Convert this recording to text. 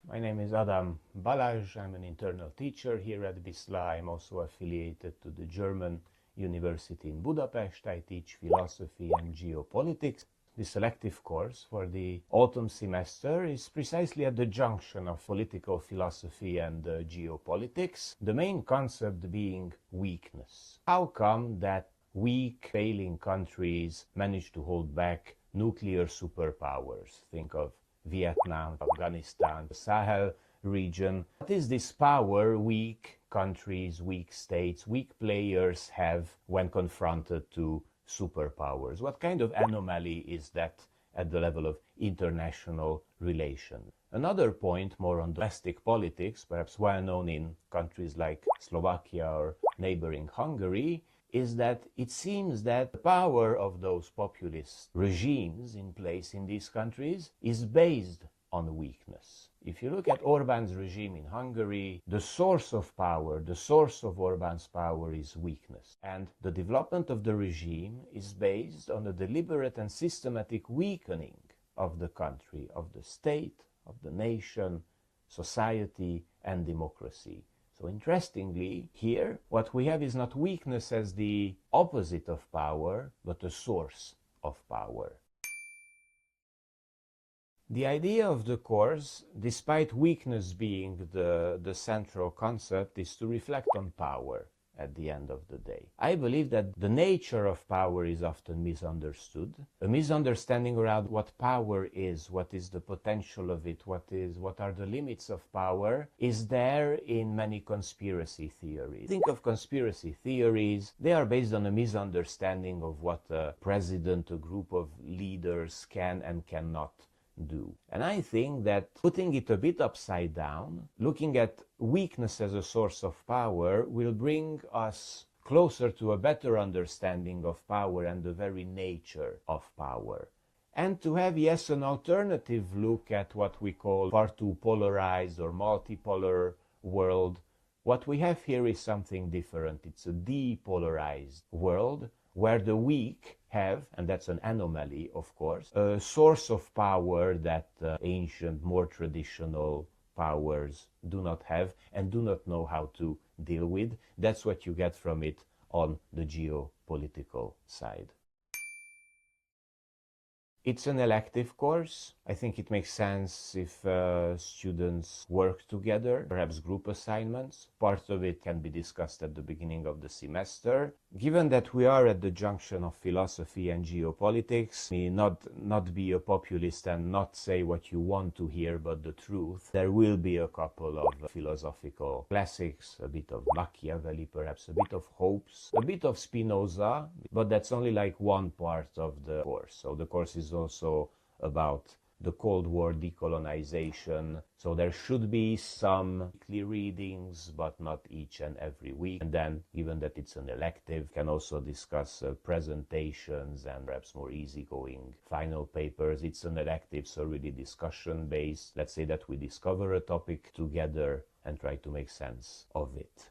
My name is Adam Balázs. I'm an internal teacher here at BISLA. I'm also affiliated to the German University in Budapest. I teach philosophy and geopolitics. This elective course for the autumn semester is precisely at the junction of political philosophy and geopolitics, the main concept being weakness. How come that weak, failing countries manage to hold back nuclear superpowers? Think of Vietnam, Afghanistan, the Sahel region. What is this power weak countries, weak states, weak players have when confronted to superpowers? What kind of anomaly is that at the level of international relations? Another point, more on domestic politics, perhaps well known in countries like Slovakia or neighboring Hungary, is that it seems that the power of those populist regimes in place in these countries is based on weakness. If you look at Orbán's regime in Hungary, the source of power, the source of Orbán's power is weakness. And the development of the regime is based on a deliberate and systematic weakening of the country, of the state, of the nation, society, and democracy. So interestingly, here, what we have is not weakness as the opposite of power, but a source of power. The idea of the course, despite weakness being the central concept, is to reflect on power at the end of the day. I believe that the nature of power is often misunderstood. A misunderstanding around what power is, what is the potential of it, what are the limits of power, is there in many conspiracy theories. Think of conspiracy theories, they are based on a misunderstanding of what a president, a group of leaders can and cannot do. And I think that putting it a bit upside down, looking at weakness as a source of power, will bring us closer to a better understanding of power and the very nature of power. And to have, yes, an alternative look at what we call far too polarized or multipolar world. What we have here is something different. It's a depolarized world where the weak have, and that's an anomaly, of course, a source of power that ancient, more traditional powers do not have and do not know how to deal with. That's what you get from it on the geopolitical side. It's an elective course. I think it makes sense if students work together, perhaps group assignments. Part of it can be discussed at the beginning of the semester. Given that we are at the junction of philosophy and geopolitics, not be a populist and not say what you want to hear but the truth. There will be a couple of philosophical classics, a bit of Machiavelli, perhaps a bit of Hobbes, a bit of Spinoza, but that's only like one part of the course. So the course is also about the Cold War decolonization. So there should be some weekly readings, but not each and every week. And then, given that it's an elective, can also discuss presentations and perhaps more easygoing final papers. It's an elective, so really discussion-based. Let's say that we discover a topic together and try to make sense of it.